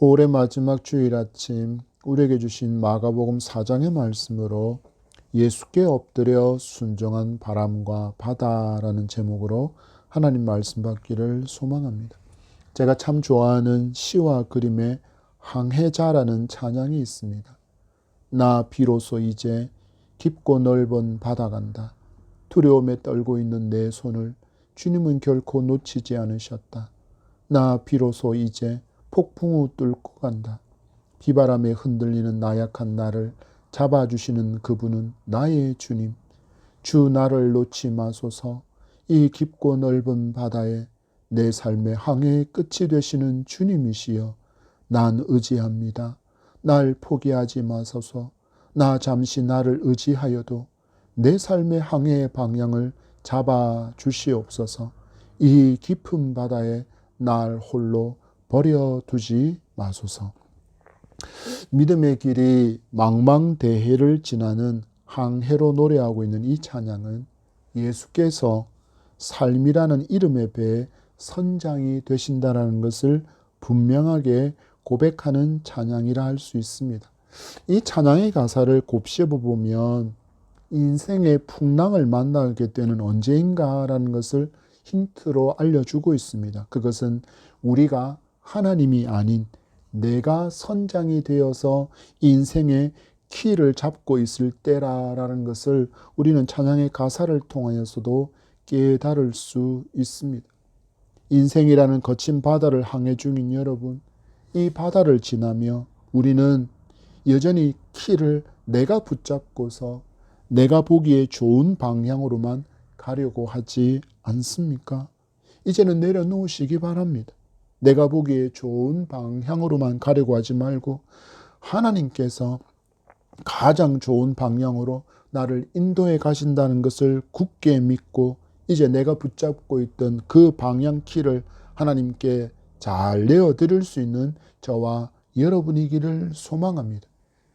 올해 마지막 주일 아침 우리에게 주신 마가복음 4장의 말씀으로 예수께 엎드려 순종한 바람과 바다라는 제목으로 하나님 말씀 받기를 소망합니다. 제가 참 좋아하는 시와 그림의 항해자라는 찬양이 있습니다. 나 비로소 이제 깊고 넓은 바다 간다. 두려움에 떨고 있는 내 손을 주님은 결코 놓치지 않으셨다. 나 비로소 이제 폭풍우 뚫고 간다. 비바람에 흔들리는 나약한 나를 잡아주시는 그분은 나의 주님. 주 나를 놓지 마소서. 이 깊고 넓은 바다에 내 삶의 항해의 끝이 되시는 주님이시여. 난 의지합니다. 날 포기하지 마소서. 나 잠시 나를 의지하여도 내 삶의 항해의 방향을 잡아주시옵소서. 이 깊은 바다에 날 홀로 버려두지 마소서. 믿음의 길이 망망대해를 지나는 항해로 노래하고 있는 이 찬양은 예수께서 삶이라는 이름의 배에 선장이 되신다라는 것을 분명하게 고백하는 찬양이라 할 수 있습니다. 이 찬양의 가사를 곱씹어보면 인생의 풍랑을 만나게 되는 언제인가라는 것을 힌트로 알려주고 있습니다. 그것은 우리가 하나님이 아닌 내가 선장이 되어서 인생의 키를 잡고 있을 때라는 것을 우리는 찬양의 가사를 통하여서도 깨달을 수 있습니다. 인생이라는 거친 바다를 항해 중인 여러분, 이 바다를 지나며 우리는 여전히 키를 내가 붙잡고서 내가 보기에 좋은 방향으로만 가려고 하지 않습니까? 이제는 내려놓으시기 바랍니다. 내가 보기에 좋은 방향으로만 가려고 하지 말고 하나님께서 가장 좋은 방향으로 나를 인도해 가신다는 것을 굳게 믿고 이제 내가 붙잡고 있던 그 방향키를 하나님께 잘 내어드릴 수 있는 저와 여러분이기를 소망합니다.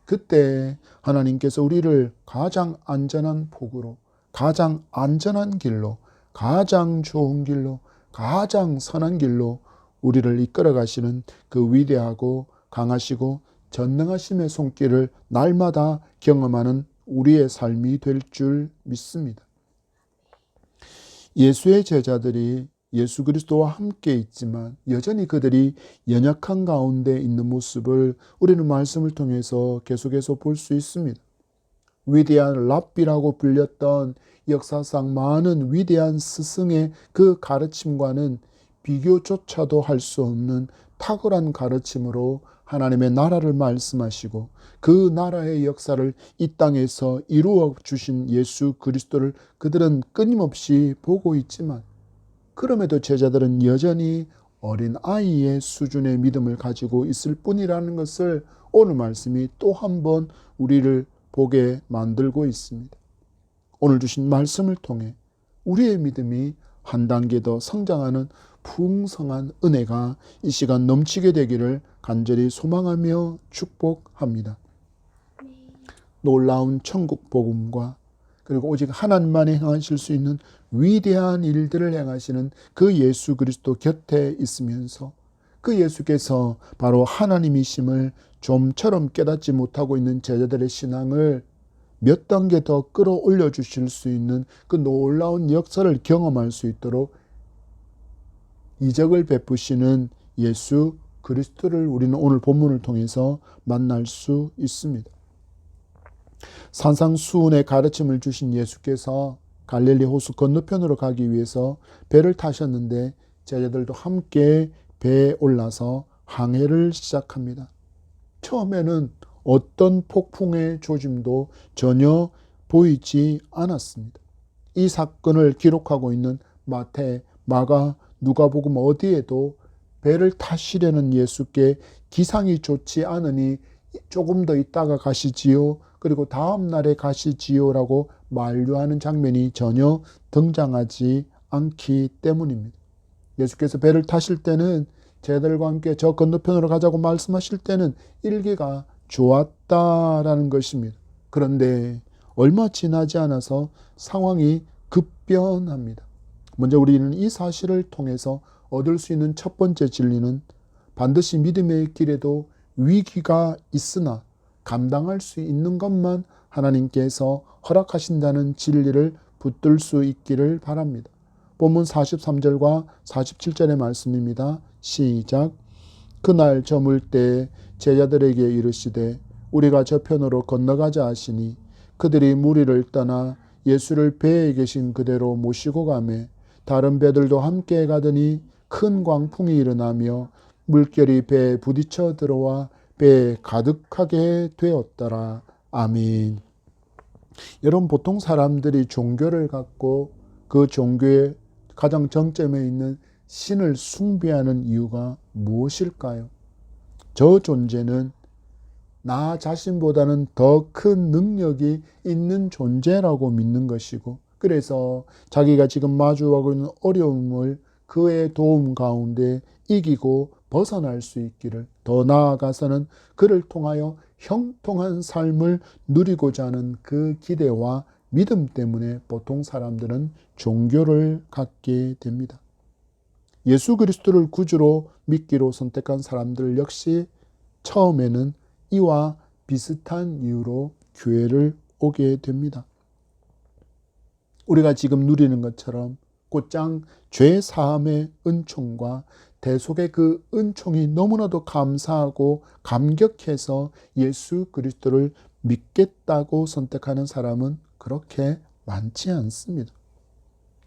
그때 하나님께서 우리를 가장 안전한 폭으로, 가장 안전한 길로, 가장 좋은 길로, 가장 선한 길로 우리를 이끌어 가시는 그 위대하고 강하시고 전능하심의 손길을 날마다 경험하는 우리의 삶이 될 줄 믿습니다. 예수의 제자들이 예수 그리스도와 함께 있지만 여전히 그들이 연약한 가운데 있는 모습을 우리는 말씀을 통해서 계속해서 볼 수 있습니다. 위대한 랍비라고 불렸던 역사상 많은 위대한 스승의 그 가르침과는 비교조차도 할 수 없는 탁월한 가르침으로 하나님의 나라를 말씀하시고 그 나라의 역사를 이 땅에서 이루어 주신 예수 그리스도를 그들은 끊임없이 보고 있지만 그럼에도 제자들은 여전히 어린 아이의 수준의 믿음을 가지고 있을 뿐이라는 것을 오늘 말씀이 또 한 번 우리를 보게 만들고 있습니다. 오늘 주신 말씀을 통해 우리의 믿음이 한 단계 더 성장하는 풍성한 은혜가 이 시간 넘치게 되기를 간절히 소망하며 축복합니다. 놀라운 천국 복음과 그리고 오직 하나님만이 행하실 수 있는 위대한 일들을 행하시는 그 예수 그리스도 곁에 있으면서 그 예수께서 바로 하나님이심을 좀처럼 깨닫지 못하고 있는 제자들의 신앙을 몇 단계 더 끌어올려 주실 수 있는 그 놀라운 역사를 경험할 수 있도록 이적을 베푸시는 예수 그리스도를 우리는 오늘 본문을 통해서 만날 수 있습니다. 산상수훈의 가르침을 주신 예수께서 갈릴리 호수 건너편으로 가기 위해서 배를 타셨는데 제자들도 함께 배에 올라서 항해를 시작합니다. 처음에는 어떤 폭풍의 조짐도 전혀 보이지 않았습니다. 이 사건을 기록하고 있는 마태, 마가, 누가복음 어디에도 배를 타시려는 예수께 기상이 좋지 않으니 조금 더 있다가 가시지요. 그리고 다음 날에 가시지요라고 만류하는 장면이 전혀 등장하지 않기 때문입니다. 예수께서 배를 타실 때는 제자들과 함께 저 건너편으로 가자고 말씀하실 때는 일기가 좋았다라는 것입니다. 그런데 얼마 지나지 않아서 상황이 급변합니다. 먼저 우리는 이 사실을 통해서 얻을 수 있는 첫 번째 진리는 반드시 믿음의 길에도 위기가 있으나 감당할 수 있는 것만 하나님께서 허락하신다는 진리를 붙들 수 있기를 바랍니다. 본문 43절과 47절의 말씀입니다. 시작. 그날 저물 때 제자들에게 이르시되 우리가 저편으로 건너가자 하시니 그들이 무리를 떠나 예수를 배에 계신 그대로 모시고 가매 다른 배들도 함께 가더니 큰 광풍이 일어나며 물결이 배에 부딪혀 들어와 배에 가득하게 되었더라. 아멘. 여러분, 보통 사람들이 종교를 갖고 그 종교의 가장 정점에 있는 신을 숭배하는 이유가 무엇일까요? 저 존재는 나 자신보다는 더 큰 능력이 있는 존재라고 믿는 것이고, 그래서 자기가 지금 마주하고 있는 어려움을 그의 도움 가운데 이기고 벗어날 수 있기를, 더 나아가서는 그를 통하여 형통한 삶을 누리고자 하는 그 기대와 믿음 때문에 보통 사람들은 종교를 갖게 됩니다. 예수 그리스도를 구주로 믿기로 선택한 사람들 역시 처음에는 이와 비슷한 이유로 교회를 오게 됩니다. 우리가 지금 누리는 것처럼 곧장 죄 사함의 은총과 대속의 그 은총이 너무나도 감사하고 감격해서 예수 그리스도를 믿겠다고 선택하는 사람은 그렇게 많지 않습니다.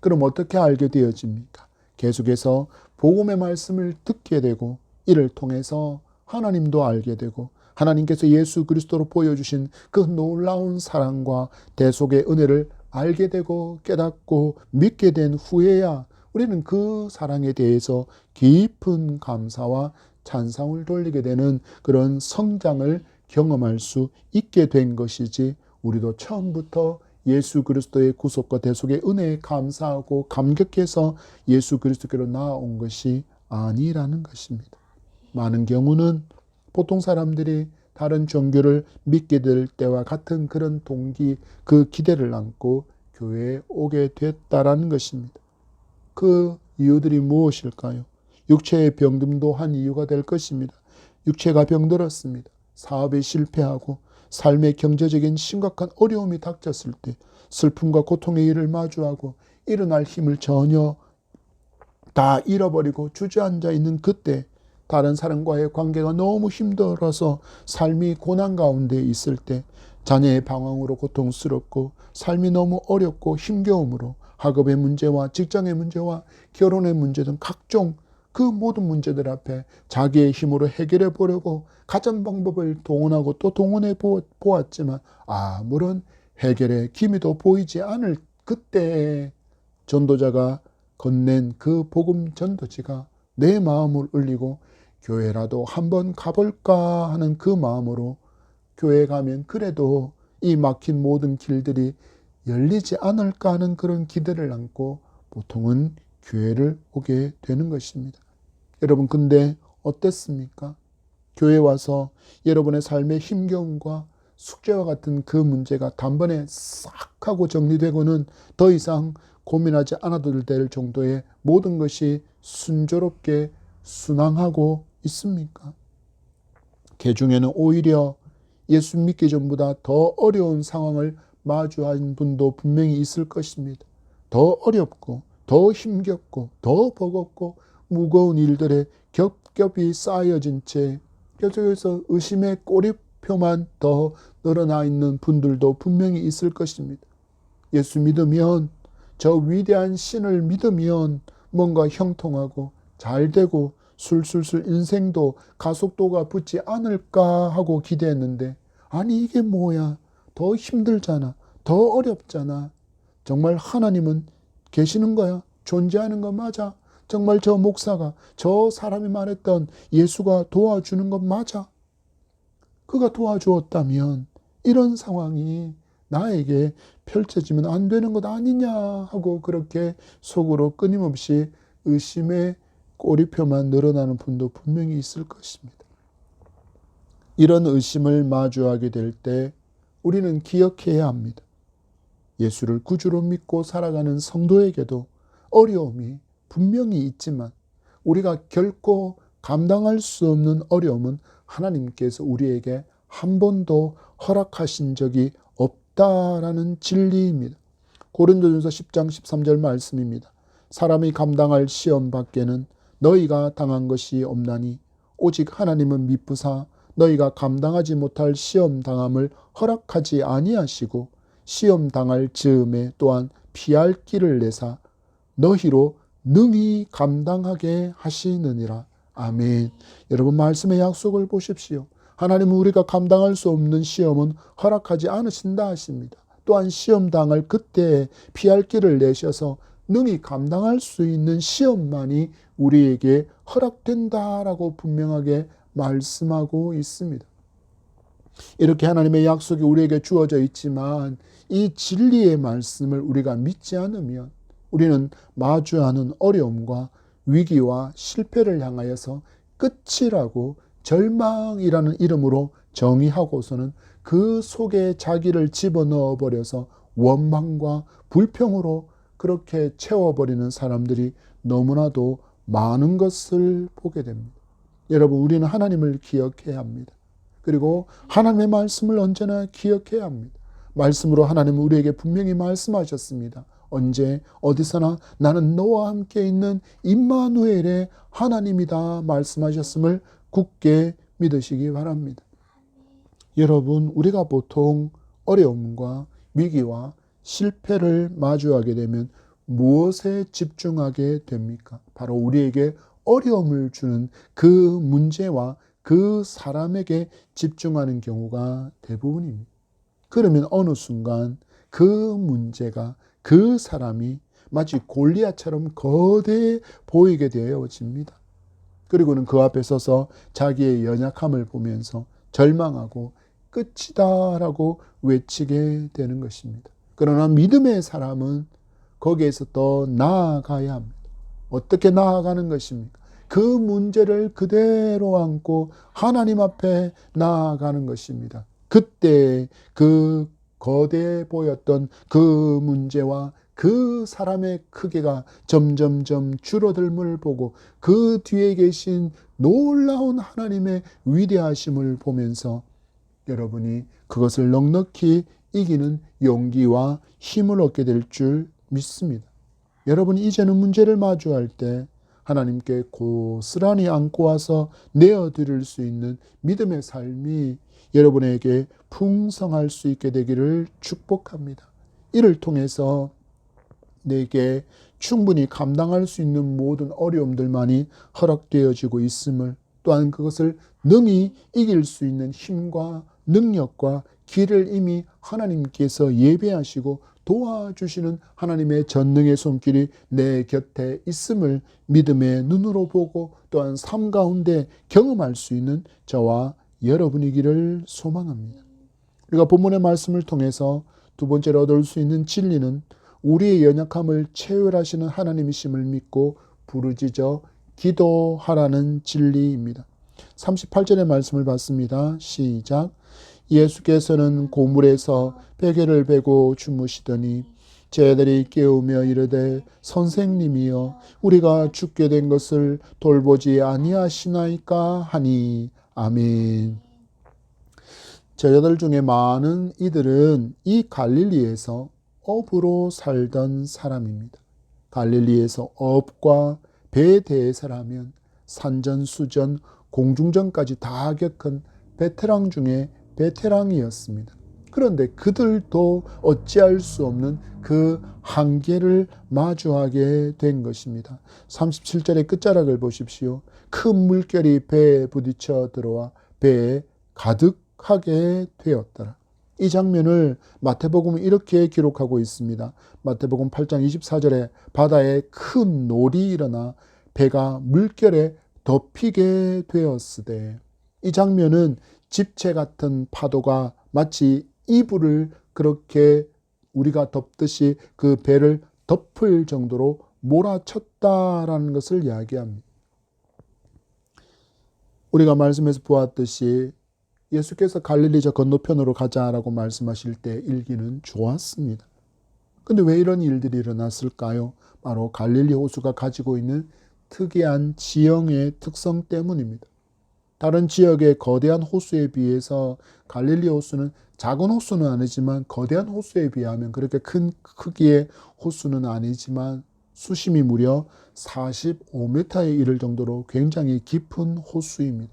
그럼 어떻게 알게 되어집니까? 계속해서 복음의 말씀을 듣게 되고 이를 통해서 하나님도 알게 되고 하나님께서 예수 그리스도로 보여주신 그 놀라운 사랑과 대속의 은혜를 알게 되고 깨닫고 믿게 된 후에야 우리는 그 사랑에 대해서 깊은 감사와 찬상을 돌리게 되는 그런 성장을 경험할 수 있게 된 것이지, 우리도 처음부터 예수 그리스도의 구속과 대속의 은혜에 감사하고 감격해서 예수 그리스도께로 나아온 것이 아니라는 것입니다. 많은 경우는 보통 사람들이 다른 종교를 믿게 될 때와 같은 그런 동기, 그 기대를 안고 교회에 오게 됐다라는 것입니다. 그 이유들이 무엇일까요? 육체의 병듦도 한 이유가 될 것입니다. 육체가 병들었습니다. 사업에 실패하고 삶의 경제적인 심각한 어려움이 닥쳤을 때 슬픔과 고통의 일을 마주하고 일어날 힘을 전혀 다 잃어버리고 주저앉아 있는 그때, 다른 사람과의 관계가 너무 힘들어서 삶이 고난 가운데 있을 때, 자녀의 방황으로 고통스럽고 삶이 너무 어렵고 힘겨움으로 학업의 문제와 직장의 문제와 결혼의 문제 등 각종 그 모든 문제들 앞에 자기의 힘으로 해결해 보려고 가전 방법을 동원하고 또 동원해 보았지만 아무런 해결의 기미도 보이지 않을 그때에 전도자가 건넨 그 복음 전도지가 내 마음을 울리고 교회라도 한번 가볼까 하는 그 마음으로 교회 가면 그래도 이 막힌 모든 길들이 열리지 않을까 하는 그런 기대를 안고 보통은 교회를 오게 되는 것입니다. 여러분, 근데 어땠습니까? 교회 와서 여러분의 삶의 힘겨움과 숙제와 같은 그 문제가 단번에 싹 하고 정리되고는 더 이상 고민하지 않아도 될 정도의 모든 것이 순조롭게 순항하고 있습니까? 그 중에는 오히려 예수 믿기 전보다 더 어려운 상황을 마주한 분도 분명히 있을 것입니다. 더 어렵고 더 힘겹고 더 버겁고 무거운 일들에 겹겹이 쌓여진 채 계속해서 의심의 꼬리표만 더 늘어나 있는 분들도 분명히 있을 것입니다. 예수 믿으면, 저 위대한 신을 믿으면 뭔가 형통하고 잘되고 술술술 인생도 가속도가 붙지 않을까 하고 기대했는데, 아니 이게 뭐야, 더 힘들잖아, 더 어렵잖아. 정말 하나님은 계시는 거야? 존재하는 거 맞아? 정말 저 목사가, 저 사람이 말했던 예수가 도와주는 것 맞아? 그가 도와주었다면 이런 상황이 나에게 펼쳐지면 안 되는 것 아니냐 하고 그렇게 속으로 끊임없이 의심의 꼬리표만 늘어나는 분도 분명히 있을 것입니다. 이런 의심을 마주하게 될 때 우리는 기억해야 합니다. 예수를 구주로 믿고 살아가는 성도에게도 어려움이 분명히 있지만 우리가 결코 감당할 수 없는 어려움은 하나님께서 우리에게 한 번도 허락하신 적이 없다라는 진리입니다. 고린도전서 10장 13절 말씀입니다. 사람이 감당할 시험 밖에는 너희가 당한 것이 없나니 오직 하나님은 미쁘사 너희가 감당하지 못할 시험 당함을 허락하지 아니하시고 시험 당할 즈음에 또한 피할 길을 내사 너희로 능히 감당하게 하시느니라. 아멘. 여러분, 말씀의 약속을 보십시오. 하나님은 우리가 감당할 수 없는 시험은 허락하지 않으신다 하십니다. 또한 시험 당할 그때에 피할 길을 내셔서 능히 감당할 수 있는 시험만이 우리에게 허락된다라고 분명하게 말씀하고 있습니다. 이렇게 하나님의 약속이 우리에게 주어져 있지만 이 진리의 말씀을 우리가 믿지 않으면 우리는 마주하는 어려움과 위기와 실패를 향하여서 끝이라고 절망이라는 이름으로 정의하고서는 그 속에 자기를 집어넣어 버려서 원망과 불평으로 그렇게 채워버리는 사람들이 너무나도 많은 것을 보게 됩니다. 여러분, 우리는 하나님을 기억해야 합니다. 그리고 하나님의 말씀을 언제나 기억해야 합니다. 말씀으로 하나님은 우리에게 분명히 말씀하셨습니다. 언제 어디서나 나는 너와 함께 있는 임마누엘의 하나님이다 말씀하셨음을 굳게 믿으시기 바랍니다. 여러분, 우리가 보통 어려움과 위기와 실패를 마주하게 되면 무엇에 집중하게 됩니까? 바로 우리에게 어려움을 주는 그 문제와 그 사람에게 집중하는 경우가 대부분입니다. 그러면 어느 순간 그 문제가, 그 사람이 마치 골리앗처럼 거대해 보이게 되어집니다. 그리고는 그 앞에 서서 자기의 연약함을 보면서 절망하고 끝이다라고 외치게 되는 것입니다. 그러나 믿음의 사람은 거기에서 더 나아가야 합니다. 어떻게 나아가는 것입니까? 그 문제를 그대로 안고 하나님 앞에 나아가는 것입니다. 그때 그 거대해 보였던 그 문제와 그 사람의 크기가 점점점 줄어들음을 보고 그 뒤에 계신 놀라운 하나님의 위대하심을 보면서 여러분이 그것을 넉넉히 이기는 용기와 힘을 얻게 될 줄 믿습니다. 여러분이 이제는 문제를 마주할 때 하나님께 고스란히 안고 와서 내어드릴 수 있는 믿음의 삶이 여러분에게 풍성할 수 있게 되기를 축복합니다. 이를 통해서 내게 충분히 감당할 수 있는 모든 어려움들만이 허락되어지고 있음을, 또한 그것을 능히 이길 수 있는 힘과 능력과 길을 이미 하나님께서 예배하시고 도와주시는 하나님의 전능의 손길이 내 곁에 있음을 믿음의 눈으로 보고 또한 삶 가운데 경험할 수 있는 저와 여러분이기를 소망합니다. 우리가 본문의 말씀을 통해서 두 번째로 얻을 수 있는 진리는 우리의 연약함을 체휼하시는 하나님이심을 믿고 부르짖어 기도하라는 진리입니다. 38절의 말씀을 봤습니다. 시작. 예수께서는 고물에서 베개를 베고 주무시더니 제자들이 깨우며 이르되 선생님이여 우리가 죽게 된 것을 돌보지 아니하시나이까 하니. 아멘. 제자들 중에 많은 이들은 이 갈릴리에서 업으로 살던 사람입니다. 갈릴리에서 업과 배에 대해서라면 산전수전, 공중전까지 다 겪은 베테랑 중에 베테랑이었습니다. 그런데 그들도 어찌할 수 없는 그 한계를 마주하게 된 것입니다. 37절의 끝자락을 보십시오. 큰 물결이 배에 부딪혀 들어와 배에 가득하게 되었더라. 이 장면을 마태복음은 이렇게 기록하고 있습니다. 마태복음 8장 24절에 바다에 큰 놀이 일어나 배가 물결에 덮이게 되었으되, 이 장면은 집채 같은 파도가 마치 이불을 그렇게 우리가 덮듯이 그 배를 덮을 정도로 몰아쳤다라는 것을 이야기합니다. 우리가 말씀에서 보았듯이 예수께서 갈릴리 저 건너편으로 가자라고 말씀하실 때 일기는 좋았습니다. 근데 왜 이런 일들이 일어났을까요? 바로 갈릴리 호수가 가지고 있는 특이한 지형의 특성 때문입니다. 다른 지역의 거대한 호수에 비해서 갈릴리 호수는 작은 호수는 아니지만 거대한 호수에 비하면 그렇게 큰 크기의 호수는 아니지만 수심이 무려 45m에 이를 정도로 굉장히 깊은 호수입니다.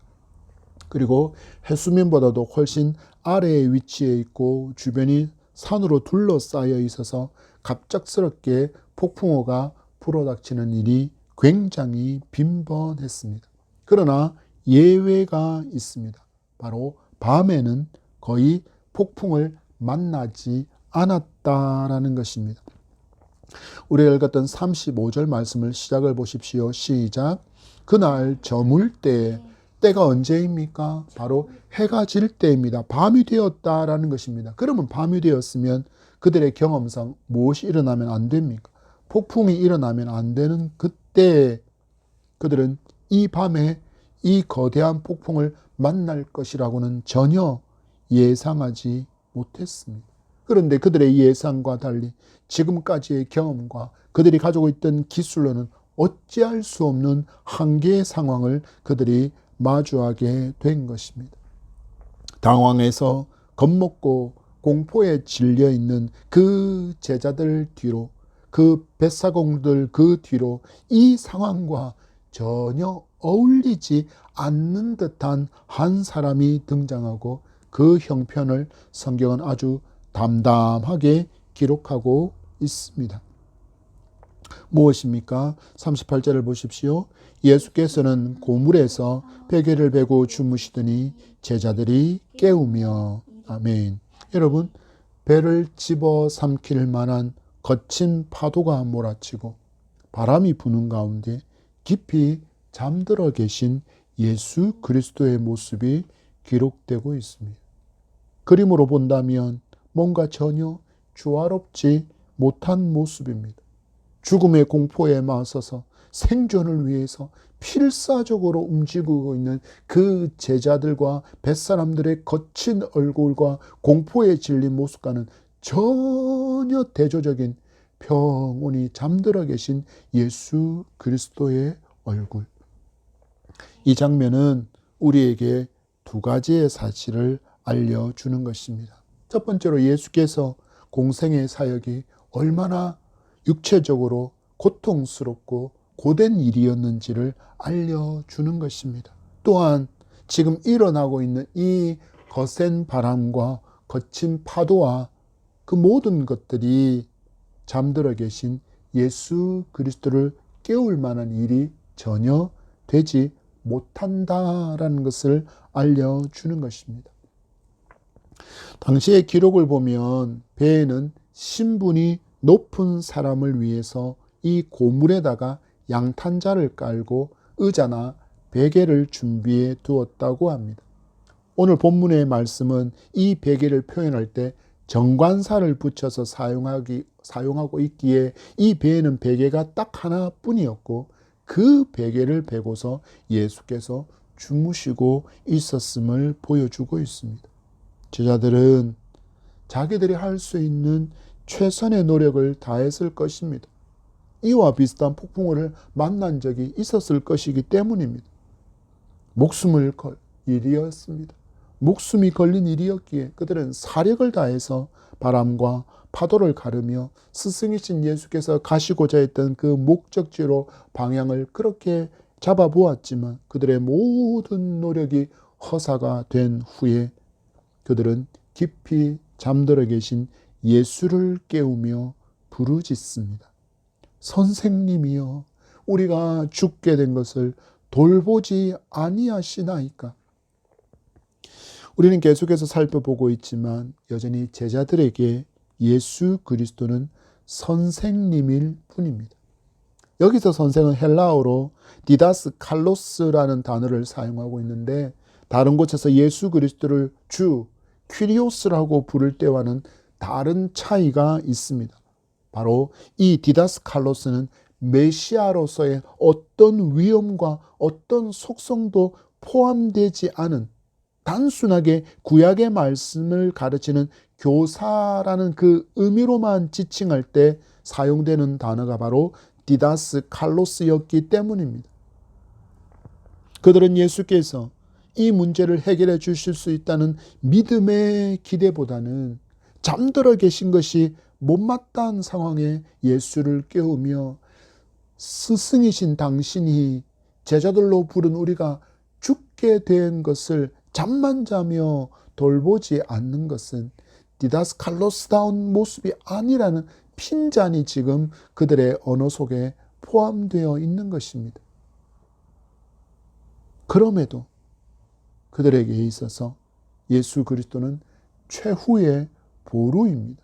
그리고 해수면보다도 훨씬 아래에 위치해 있고 주변이 산으로 둘러싸여 있어서 갑작스럽게 폭풍우가 불어닥치는 일이 굉장히 빈번했습니다. 그러나 예외가 있습니다. 바로 밤에는 거의 폭풍을 만나지 않았다라는 것입니다. 우리가 읽었던 35절 말씀을 시작을 보십시오. 시작. 그날 저물 때가 언제입니까? 바로 해가 질 때입니다. 밤이 되었다라는 것입니다. 그러면 밤이 되었으면 그들의 경험상 무엇이 일어나면 안 됩니까? 폭풍이 일어나면 안 되는 그때 그들은 이 밤에 이 거대한 폭풍을 만날 것이라고는 전혀 예상하지 못했습니다. 그런데 그들의 예상과 달리 지금까지의 경험과 그들이 가지고 있던 기술로는 어찌할 수 없는 한계의 상황을 그들이 마주하게 된 것입니다. 당황해서 겁먹고 공포에 질려 있는 그 제자들 뒤로, 그 뱃사공들 그 뒤로 이 상황과 전혀 어울리지 않는 듯한 한 사람이 등장하고 그 형편을 성경은 아주 담담하게 기록하고 있습니다. 무엇입니까? 38절을 보십시오. 예수께서는 고물에서 베개를 베고 주무시더니 제자들이 깨우며 아멘. 여러분, 배를 집어삼킬 만한 거친 파도가 몰아치고 바람이 부는 가운데 깊이 잠들어 계신 예수 그리스도의 모습이 기록되고 있습니다. 그림으로 본다면 뭔가 전혀 조화롭지 못한 모습입니다. 죽음의 공포에 맞서서 생존을 위해서 필사적으로 움직이고 있는 그 제자들과 뱃사람들의 거친 얼굴과 공포에 질린 모습과는 전혀 대조적인 평온히 잠들어 계신 예수 그리스도의 얼굴. 이 장면은 우리에게 두 가지의 사실을 알려주는 것입니다. 첫 번째로 예수께서 공생의 사역이 얼마나 육체적으로 고통스럽고 고된 일이었는지를 알려주는 것입니다. 또한 지금 일어나고 있는 이 거센 바람과 거친 파도와 그 모든 것들이 잠들어 계신 예수 그리스도를 깨울 만한 일이 전혀 되지 못한다라는 것을 알려주는 것입니다. 당시의 기록을 보면 배에는 신분이 높은 사람을 위해서 이 고물에다가 양탄자를 깔고 의자나 베개를 준비해 두었다고 합니다. 오늘 본문의 말씀은 이 베개를 표현할 때 정관사를 붙여서 사용하고 있기에 이 배에는 베개가 딱 하나뿐이었고 그 베개를 베고서 예수께서 주무시고 있었음을 보여주고 있습니다. 제자들은 자기들이 할 수 있는 최선의 노력을 다했을 것입니다. 이와 비슷한 폭풍우를 만난 적이 있었을 것이기 때문입니다. 목숨을 걸 일이었습니다. 목숨이 걸린 일이었기에 그들은 사력을 다해서 바람과 파도를 가르며 스승이신 예수께서 가시고자 했던 그 목적지로 방향을 그렇게 잡아보았지만 그들의 모든 노력이 허사가 된 후에 그들은 깊이 잠들어 계신 예수를 깨우며 부르짖습니다. 선생님이여, 우리가 죽게 된 것을 돌보지 아니하시나이까? 우리는 계속해서 살펴보고 있지만 여전히 제자들에게 예수 그리스도는 선생님일 뿐입니다. 여기서 선생은 헬라어로 디다스 칼로스라는 단어를 사용하고 있는데 다른 곳에서 예수 그리스도를 주, 퀴리오스라고 부를 때와는 다른 차이가 있습니다. 바로 이 디다스 칼로스는 메시아로서의 어떤 위엄과 어떤 속성도 포함되지 않은 단순하게 구약의 말씀을 가르치는 교사라는 그 의미로만 지칭할 때 사용되는 단어가 바로 디다스 칼로스였기 때문입니다. 그들은 예수께서 이 문제를 해결해 주실 수 있다는 믿음의 기대보다는 잠들어 계신 것이 못마땅한 상황에 예수를 깨우며 스승이신 당신이 제자들로 부른 우리가 죽게 된 것을 잠만 자며 돌보지 않는 것은 디다스칼로스다운 모습이 아니라는 핀잔이 지금 그들의 언어 속에 포함되어 있는 것입니다. 그럼에도 그들에게 있어서 예수 그리스도는 최후의 보루입니다.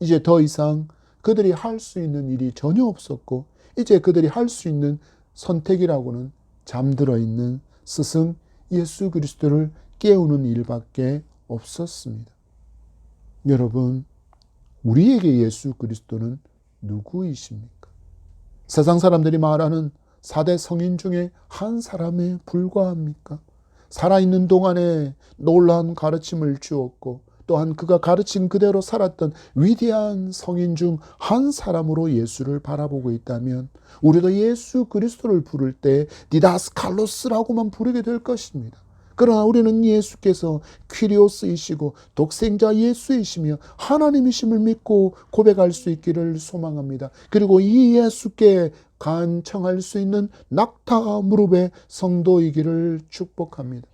이제 더 이상 그들이 할 수 있는 일이 전혀 없었고 이제 그들이 할 수 있는 선택이라고는 잠들어 있는 스승 예수 그리스도를 깨우는 일밖에 없었습니다. 여러분, 우리에게 예수 그리스도는 누구이십니까? 세상 사람들이 말하는 4대 성인 중에 한 사람에 불과합니까? 살아있는 동안에 놀라운 가르침을 주었고 또한 그가 가르친 그대로 살았던 위대한 성인 중 한 사람으로 예수를 바라보고 있다면 우리도 예수 그리스도를 부를 때 디다스칼로스라고만 부르게 될 것입니다. 그러나 우리는 예수께서 퀴리오스이시고 독생자 예수이시며 하나님이심을 믿고 고백할 수 있기를 소망합니다. 그리고 이 예수께 간청할 수 있는 낙타 무릎의 성도이기를 축복합니다.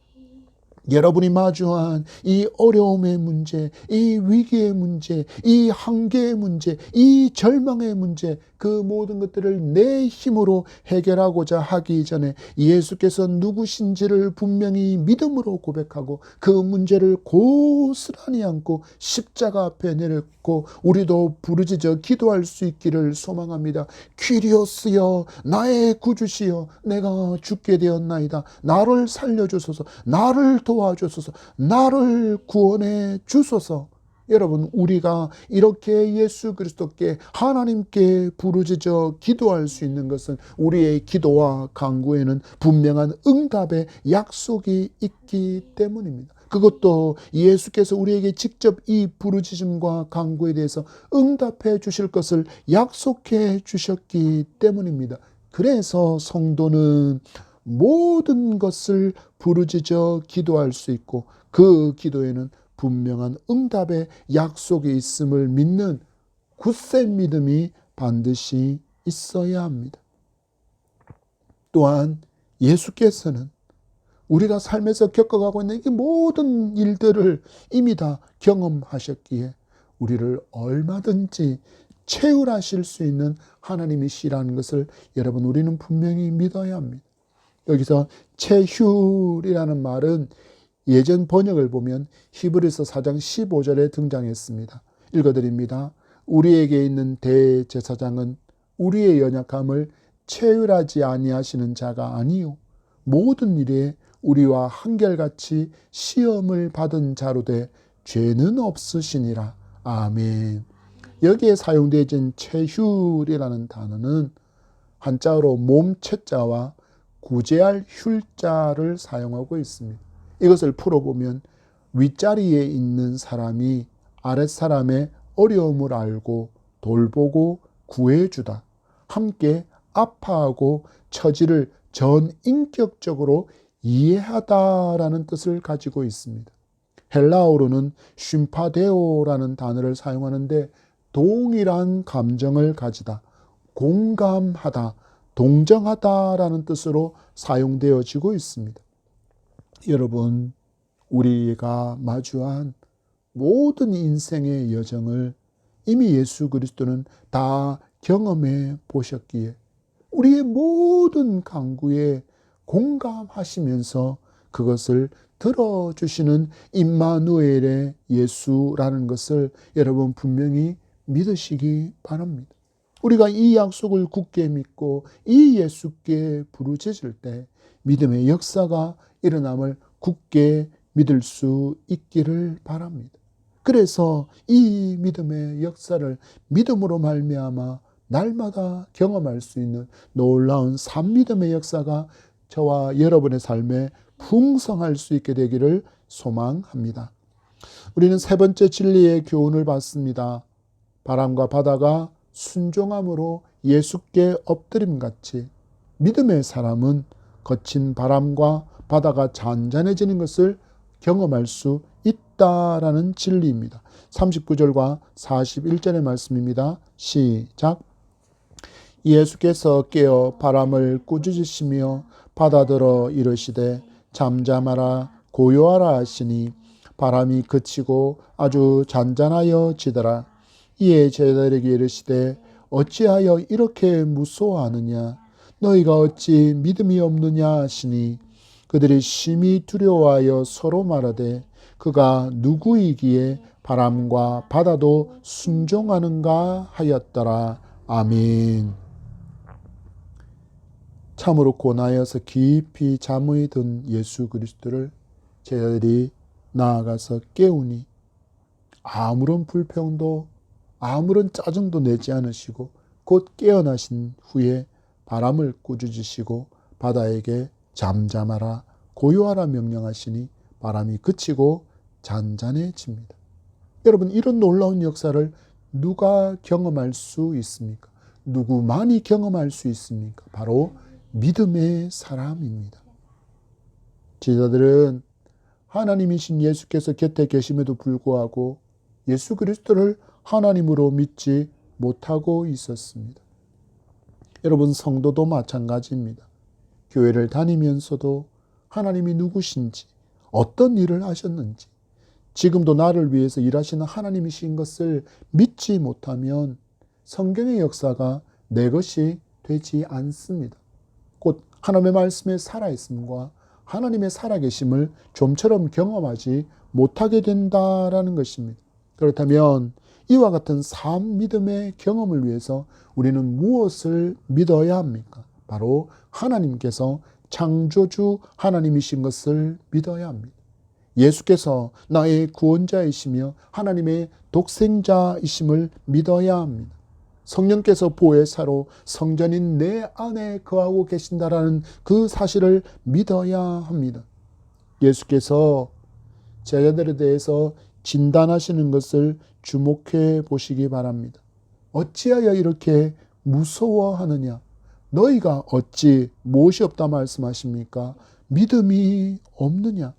여러분이 마주한 이 어려움의 문제, 이 위기의 문제, 이 한계의 문제, 이 절망의 문제, 그 모든 것들을 내 힘으로 해결하고자 하기 전에 예수께서 누구신지를 분명히 믿음으로 고백하고 그 문제를 고스란히 안고 십자가 앞에 내렸고 우리도 부르짖어 기도할 수 있기를 소망합니다. 퀴리오스여, 나의 구주시여, 내가 죽게 되었나이다. 나를 살려주소서, 나를 도와주소서, 나를 구원해 주소서. 여러분, 우리가 이렇게 예수 그리스도께 하나님께 부르짖어 기도할 수 있는 것은 우리의 기도와 간구에는 분명한 응답의 약속이 있기 때문입니다. 그것도 예수께서 우리에게 직접 이 부르짖음과 간구에 대해서 응답해 주실 것을 약속해 주셨기 때문입니다. 그래서 성도는 모든 것을 부르짖어 기도할 수 있고 그 기도에는 분명한 응답의 약속이 있음을 믿는 굳센 믿음이 반드시 있어야 합니다. 또한 예수께서는 우리가 삶에서 겪어가고 있는 이 모든 일들을 이미 다 경험하셨기에 우리를 얼마든지 채울하실 수 있는 하나님이시라는 것을 여러분 우리는 분명히 믿어야 합니다. 여기서 채휼이라는 말은 예전 번역을 보면 히브리서 4장 15절에 등장했습니다. 읽어드립니다. 우리에게 있는 대제사장은 우리의 연약함을 채울하지 아니하시는 자가 아니요 모든 일에 우리와 한결같이 시험을 받은 자로 돼 죄는 없으시니라. 아멘. 여기에 사용되어진 채휼이라는 단어는 한자어로 몸체자와 구제할 휼자를 사용하고 있습니다. 이것을 풀어보면 윗자리에 있는 사람이 아랫사람의 어려움을 알고 돌보고 구해주다. 함께 아파하고 처지를 전인격적으로 이해하다라는 뜻을 가지고 있습니다. 헬라어로는 쉼파데오라는 단어를 사용하는데 동일한 감정을 가지다, 공감하다, 동정하다라는 뜻으로 사용되어지고 있습니다. 여러분, 우리가 마주한 모든 인생의 여정을 이미 예수 그리스도는 다 경험해 보셨기에 우리의 모든 간구에 공감하시면서 그것을 들어주시는 임마누엘의 예수라는 것을 여러분 분명히 믿으시기 바랍니다. 우리가 이 약속을 굳게 믿고 이 예수께 부르짖을 때 믿음의 역사가 일어남을 굳게 믿을 수 있기를 바랍니다. 그래서 이 믿음의 역사를 믿음으로 말미암아 날마다 경험할 수 있는 놀라운 산믿음의 역사가 저와 여러분의 삶에 풍성할 수 있게 되기를 소망합니다. 우리는 세 번째 진리의 교훈을 받습니다. 바람과 바다가 순종함으로 예수께 엎드림같이 믿음의 사람은 거친 바람과 바다가 잔잔해지는 것을 경험할 수 있다라는 진리입니다. 39절과 41절의 말씀입니다. 시작. 예수께서 깨어 바람을 꾸짖으시며 바다들어 이르시되 잠잠하라 고요하라 하시니 바람이 그치고 아주 잔잔하여 지더라. 이에 제자들에게 이르시되 어찌하여 이렇게 무서워하느냐 너희가 어찌 믿음이 없느냐 하시니 그들이 심히 두려워하여 서로 말하되 그가 누구이기에 바람과 바다도 순종하는가 하였더라. 아멘. 참으로 고나여서 깊이 잠의 든 예수 그리스도를 제자들이 나아가서 깨우니 아무런 불평도 아무런 짜증도 내지 않으시고 곧 깨어나신 후에 바람을 꾸짖으시고 바다에게 잠잠하라 고요하라 명령하시니 바람이 그치고 잔잔해집니다. 여러분, 이런 놀라운 역사를 누가 경험할 수 있습니까? 누구만이 경험할 수 있습니까? 바로 믿음의 사람입니다. 제자들은 하나님이신 예수께서 곁에 계심에도 불구하고 예수 그리스도를 하나님으로 믿지 못하고 있었습니다. 여러분, 성도도 마찬가지입니다. 교회를 다니면서도 하나님이 누구신지, 어떤 일을 하셨는지, 지금도 나를 위해서 일하시는 하나님이신 것을 믿지 못하면 성경의 역사가 내 것이 되지 않습니다. 곧 하나님의 말씀에 살아있음과 하나님의 살아계심을 좀처럼 경험하지 못하게 된다라는 것입니다. 그렇다면 이와 같은 삶 믿음의 경험을 위해서 우리는 무엇을 믿어야 합니까? 바로 하나님께서 창조주 하나님이신 것을 믿어야 합니다. 예수께서 나의 구원자이시며 하나님의 독생자이심을 믿어야 합니다. 성령께서 보혜사로 성전인 내 안에 거하고 계신다라는 그 사실을 믿어야 합니다. 예수께서 제자들에 대해서 진단하시는 것을 주목해 보시기 바랍니다. 어찌하여 이렇게 무서워하느냐? 너희가 어찌 무엇이 없다 말씀하십니까? 믿음이 없느냐?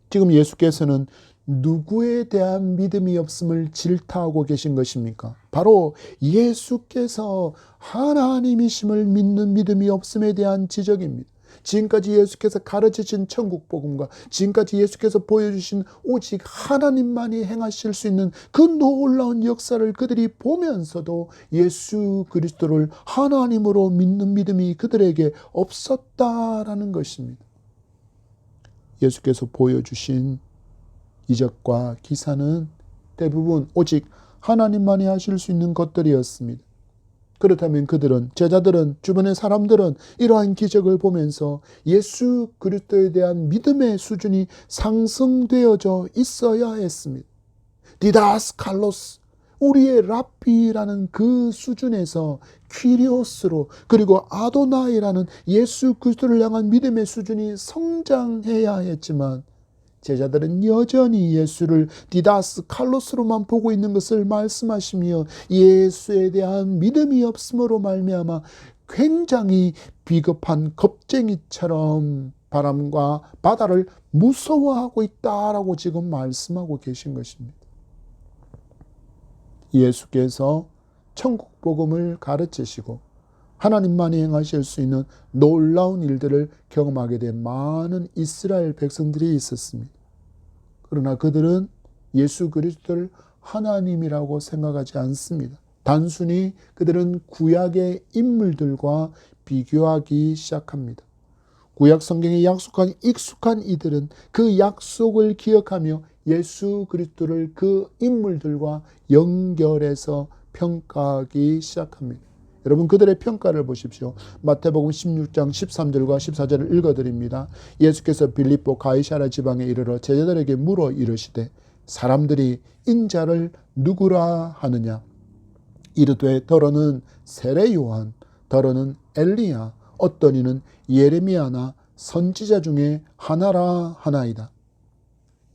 지금 예수께서는 누구에 대한 믿음이 없음을 질타하고 계신 것입니까? 바로 예수께서 하나님이심을 믿는 믿음이 없음에 대한 지적입니다. 지금까지 예수께서 가르치신 천국복음과 지금까지 예수께서 보여주신 오직 하나님만이 행하실 수 있는 그 놀라운 역사를 그들이 보면서도 예수 그리스도를 하나님으로 믿는 믿음이 그들에게 없었다라는 것입니다. 예수께서 보여주신 이적과 기사는 대부분 오직 하나님만이 하실 수 있는 것들이었습니다. 그렇다면 그들은, 제자들은, 주변의 사람들은 이러한 기적을 보면서 예수 그리스도에 대한 믿음의 수준이 상승되어져 있어야 했습니다. 디다스칼로스, 우리의 랍비라는 그 수준에서 퀴리오스로, 그리고 아도나이라는 예수 그리스도를 향한 믿음의 수준이 성장해야 했지만 제자들은 여전히 예수를 디다스 칼로스로만 보고 있는 것을 말씀하시며 예수에 대한 믿음이 없음으로 말미암아 굉장히 비겁한 겁쟁이처럼 바람과 바다를 무서워하고 있다라고 지금 말씀하고 계신 것입니다. 예수께서 천국 복음을 가르치시고 하나님만이 행하실 수 있는 놀라운 일들을 경험하게 된 많은 이스라엘 백성들이 있었습니다. 그러나 그들은 예수 그리스도를 하나님이라고 생각하지 않습니다. 단순히 그들은 구약의 인물들과 비교하기 시작합니다. 구약 성경에 약속한 익숙한 이들은 그 약속을 기억하며 예수 그리스도를 그 인물들과 연결해서 평가하기 시작합니다. 여러분, 그들의 평가를 보십시오. 마태복음 16장 13절과 14절을 읽어드립니다. 예수께서 빌립보 가이사랴 지방에 이르러 제자들에게 물어 이르시되 사람들이 인자를 누구라 하느냐? 이르되 더러는 세례 요한, 더러는 엘리야, 어떤 이는 예레미야나 선지자 중에 하나라 하나이다.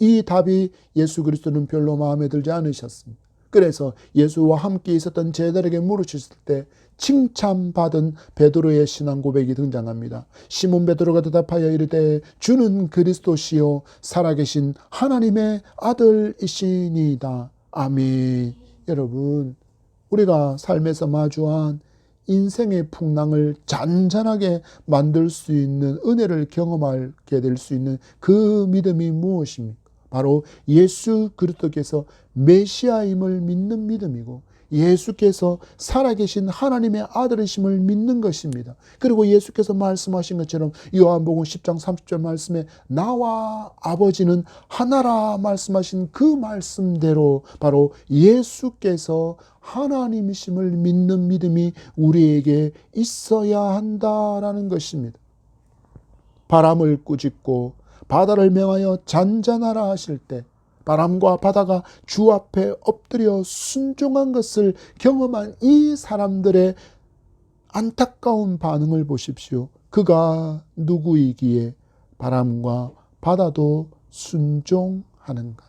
이 답이 예수 그리스도는 별로 마음에 들지 않으셨습니다. 그래서 예수와 함께 있었던 제자들에게 물으셨을 때 칭찬받은 베드로의 신앙 고백이 등장합니다. 시몬 베드로가 대답하여 이르되 주는 그리스도시요 살아계신 하나님의 아들이시니이다. 아멘. 여러분, 우리가 삶에서 마주한 인생의 풍랑을 잔잔하게 만들 수 있는 은혜를 경험하게 될 수 있는 그 믿음이 무엇입니까? 바로 예수 그리스도께서 메시아임을 믿는 믿음이고 예수께서 살아계신 하나님의 아들이심을 믿는 것입니다. 그리고 예수께서 말씀하신 것처럼 요한복음 10장 30절 말씀에 나와 아버지는 하나라 말씀하신 그 말씀대로 바로 예수께서 하나님이심을 믿는 믿음이 우리에게 있어야 한다라는 것입니다. 바람을 꾸짖고 바다를 명하여 잔잔하라 하실 때 바람과 바다가 주 앞에 엎드려 순종한 것을 경험한 이 사람들의 안타까운 반응을 보십시오. 그가 누구이기에 바람과 바다도 순종하는가?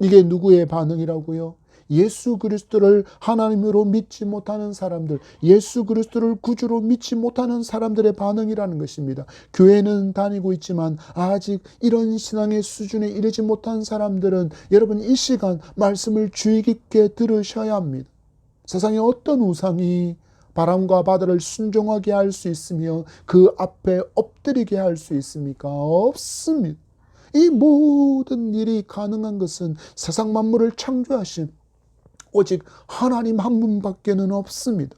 이게 누구의 반응이라고요? 예수 그리스도를 하나님으로 믿지 못하는 사람들, 예수 그리스도를 구주로 믿지 못하는 사람들의 반응이라는 것입니다. 교회는 다니고 있지만 아직 이런 신앙의 수준에 이르지 못한 사람들은 여러분 이 시간 말씀을 주의 깊게 들으셔야 합니다. 세상에 어떤 우상이 바람과 바다를 순종하게 할 수 있으며 그 앞에 엎드리게 할 수 있습니까? 없습니다. 이 모든 일이 가능한 것은 세상 만물을 창조하신 오직 하나님 한 분밖에는 없습니다.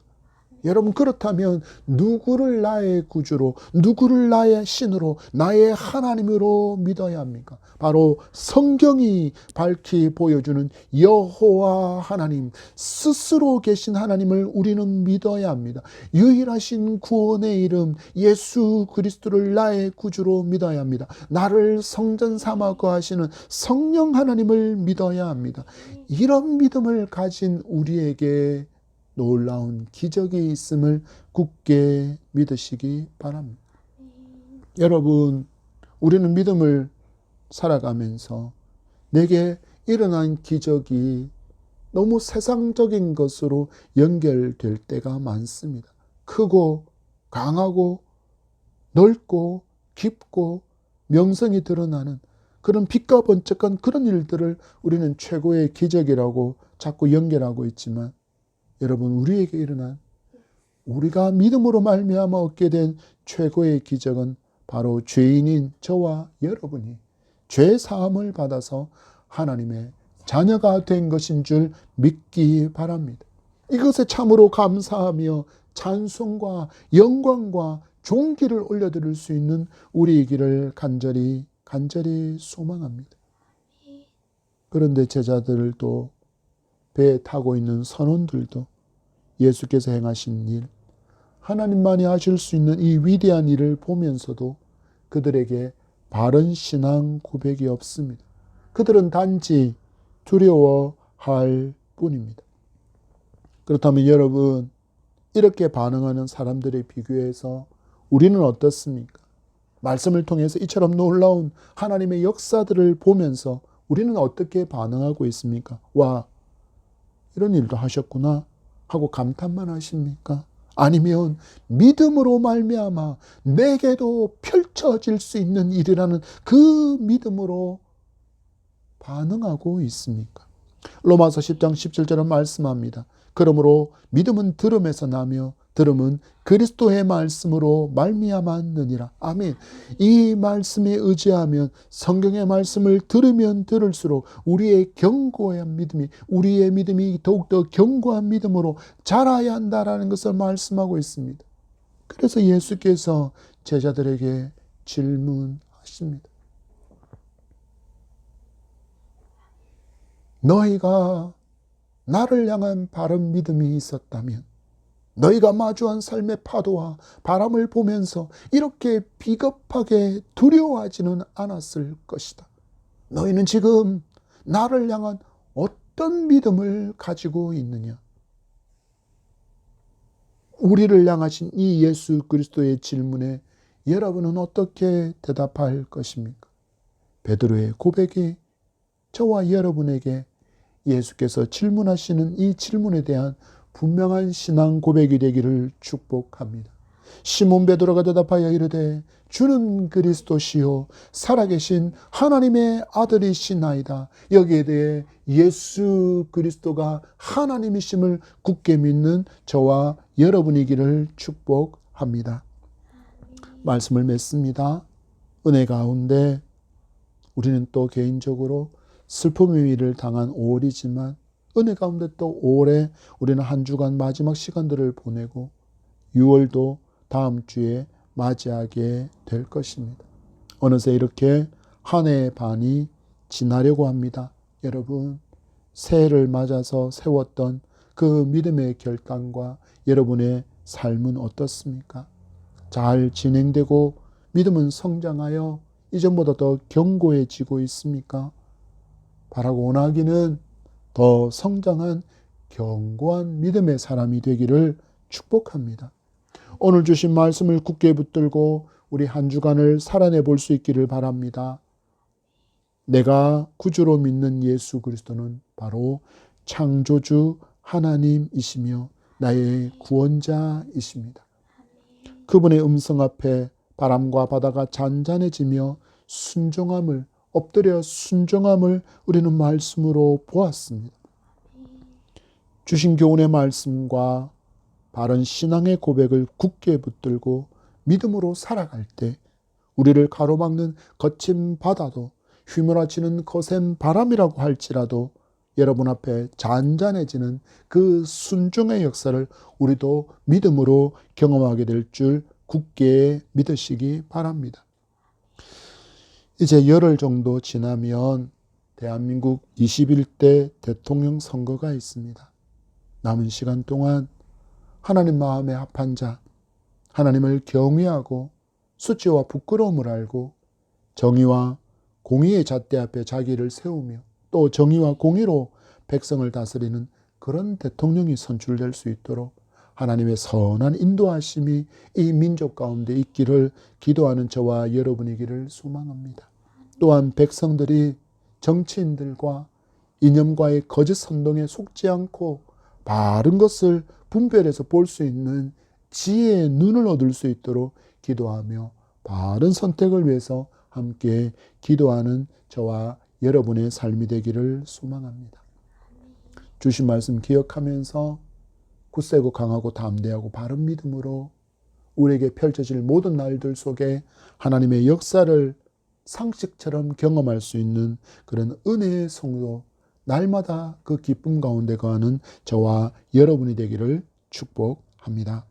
여러분, 그렇다면 누구를 나의 구주로, 누구를 나의 신으로, 나의 하나님으로 믿어야 합니까? 바로 성경이 밝히 보여주는 여호와 하나님, 스스로 계신 하나님을 우리는 믿어야 합니다. 유일하신 구원의 이름 예수 그리스도를 나의 구주로 믿어야 합니다. 나를 성전 삼아 거하시는 성령 하나님을 믿어야 합니다. 이런 믿음을 가진 우리에게 놀라운 기적이 있음을 굳게 믿으시기 바랍니다. 여러분, 우리는 믿음을 살아가면서 내게 일어난 기적이 너무 세상적인 것으로 연결될 때가 많습니다. 크고 강하고 넓고 깊고 명성이 드러나는 그런 빛과 번쩍한 그런 일들을 우리는 최고의 기적이라고 자꾸 연결하고 있지만 여러분, 우리에게 일어난 우리가 믿음으로 말미암아 얻게 된 최고의 기적은 바로 죄인인 저와 여러분이 죄 사함을 받아서 하나님의 자녀가 된 것인 줄 믿기 바랍니다. 이것에 참으로 감사하며 찬송과 영광과 존귀를 올려드릴 수 있는 우리이기를 간절히 소망합니다. 그런데 제자들도 배에 타고 있는 선원들도 예수께서 행하신 일, 하나님만이 하실 수 있는 이 위대한 일을 보면서도 그들에게 바른 신앙 고백이 없습니다. 그들은 단지 두려워할 뿐입니다. 그렇다면 여러분, 이렇게 반응하는 사람들에 비교해서 우리는 어떻습니까? 말씀을 통해서 이처럼 놀라운 하나님의 역사들을 보면서 우리는 어떻게 반응하고 있습니까? 와, 이런 일도 하셨구나 하고 감탄만 하십니까? 아니면 믿음으로 말미암아 내게도 펼쳐질 수 있는 일이라는 그 믿음으로 반응하고 있습니까? 로마서 10장 17절은 말씀합니다. 그러므로 믿음은 들음에서 나며 들음은 그리스도의 말씀으로 말미암았느니라. 아멘. 이 말씀에 의지하면 성경의 말씀을 들으면 들을수록 우리의 견고한 믿음이 우리의 믿음이 더욱더 견고한 믿음으로 자라야 한다라는 것을 말씀하고 있습니다. 그래서 예수께서 제자들에게 질문하십니다. 너희가 나를 향한 바른 믿음이 있었다면 너희가 마주한 삶의 파도와 바람을 보면서 이렇게 비겁하게 두려워하지는 않았을 것이다. 너희는 지금 나를 향한 어떤 믿음을 가지고 있느냐? 우리를 향하신 이 예수 그리스도의 질문에 여러분은 어떻게 대답할 것입니까? 베드로의 고백이 저와 여러분에게 예수께서 질문하시는 이 질문에 대한 분명한 신앙 고백이 되기를 축복합니다. 시몬 베드로가 대답하여 이르되 주는 그리스도시요 살아계신 하나님의 아들이시나이다. 여기에 대해 예수 그리스도가 하나님이심을 굳게 믿는 저와 여러분이기를 축복합니다. 말씀을 맺습니다. 은혜 가운데 우리는 또 개인적으로 슬픔의 위를 당한 5월이지만 은혜 가운데 또 5월에 우리는 한 주간 마지막 시간들을 보내고 6월도 다음 주에 맞이하게 될 것입니다. 어느새 이렇게 한 해의 반이 지나려고 합니다. 여러분, 새해를 맞아서 세웠던 그 믿음의 결단과 여러분의 삶은 어떻습니까? 잘 진행되고 믿음은 성장하여 이전보다 더 견고해지고 있습니까? 바라고 원하기는 더 성장한 견고한 믿음의 사람이 되기를 축복합니다. 오늘 주신 말씀을 굳게 붙들고 우리 한 주간을 살아내 볼 수 있기를 바랍니다. 내가 구주로 믿는 예수 그리스도는 바로 창조주 하나님이시며 나의 구원자이십니다. 그분의 음성 앞에 바람과 바다가 잔잔해지며 순종함을, 엎드려 순종함을 우리는 말씀으로 보았습니다. 주신 교훈의 말씀과 바른 신앙의 고백을 굳게 붙들고 믿음으로 살아갈 때 우리를 가로막는 거친 바다도 휘몰아치는 거센 바람이라고 할지라도 여러분 앞에 잔잔해지는 그 순종의 역사를 우리도 믿음으로 경험하게 될 줄 굳게 믿으시기 바랍니다. 이제 열흘 정도 지나면 대한민국 21대 대통령 선거가 있습니다. 남은 시간 동안 하나님 마음에 합한 자, 하나님을 경외하고 수치와 부끄러움을 알고 정의와 공의의 잣대 앞에 자기를 세우며 또 정의와 공의로 백성을 다스리는 그런 대통령이 선출될 수 있도록 하나님의 선한 인도하심이 이 민족 가운데 있기를 기도하는 저와 여러분이기를 소망합니다. 또한 백성들이 정치인들과 이념과의 거짓 선동에 속지 않고 바른 것을 분별해서 볼 수 있는 지혜의 눈을 얻을 수 있도록 기도하며 바른 선택을 위해서 함께 기도하는 저와 여러분의 삶이 되기를 소망합니다. 주신 말씀 기억하면서 굳세고 강하고 담대하고 바른 믿음으로 우리에게 펼쳐질 모든 날들 속에 하나님의 역사를 상식처럼 경험할 수 있는 그런 은혜의 성도, 날마다 그 기쁨 가운데 거하는 저와 여러분이 되기를 축복합니다.